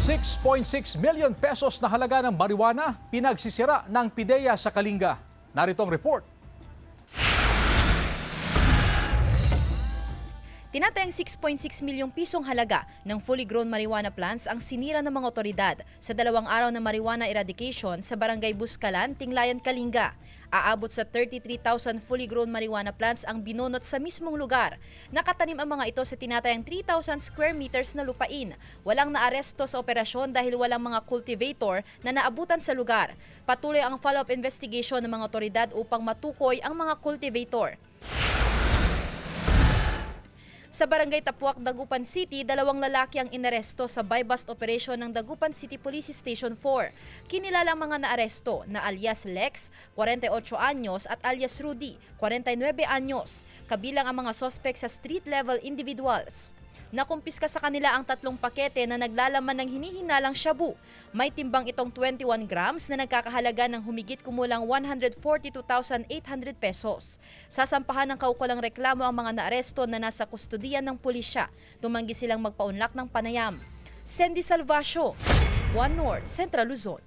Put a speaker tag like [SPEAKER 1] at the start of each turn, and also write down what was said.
[SPEAKER 1] 6.6 million pesos na halaga ng marijuana pinagsisira ng PIDEA sa Kalinga. Narito ang report.
[SPEAKER 2] Tinatayang 6.6 milyong pisong halaga ng fully grown marijuana plants ang sinira ng mga otoridad sa 2 araw na marijuana eradication sa Barangay Buscalan, Tinglayan, Kalinga. Aabot sa 33,000 fully grown marijuana plants ang binunot sa mismong lugar. Nakatanim ang mga ito sa tinatayang 3,000 square meters na lupain. Walang naaresto sa operasyon dahil walang mga cultivator na naabutan sa lugar. Patuloy ang follow-up investigation ng mga otoridad upang matukoy ang mga cultivator. Sa Barangay Tapuac, Dagupan City, 2 lalaki ang inaresto sa buy-bust operation ng Dagupan City Police Station 4. Kinilala ang mga naaresto na alias Lex, 48 anyos at alias Rudy, 49 anyos, kabilang ang mga sospek sa street-level individuals. Nakumpiska sa kanila ang 3 pakete na naglalaman ng hinihinalang shabu. May timbang itong 21 grams na nagkakahalaga ng humigit kumulang 142,800 pesos. Sasampahan ng kaukulang reklamo ang mga naaresto na nasa kustudiyan ng pulisya. Tumanggi silang magpaunlak ng panayam. Sandy Salvacio, One North, Central Luzon.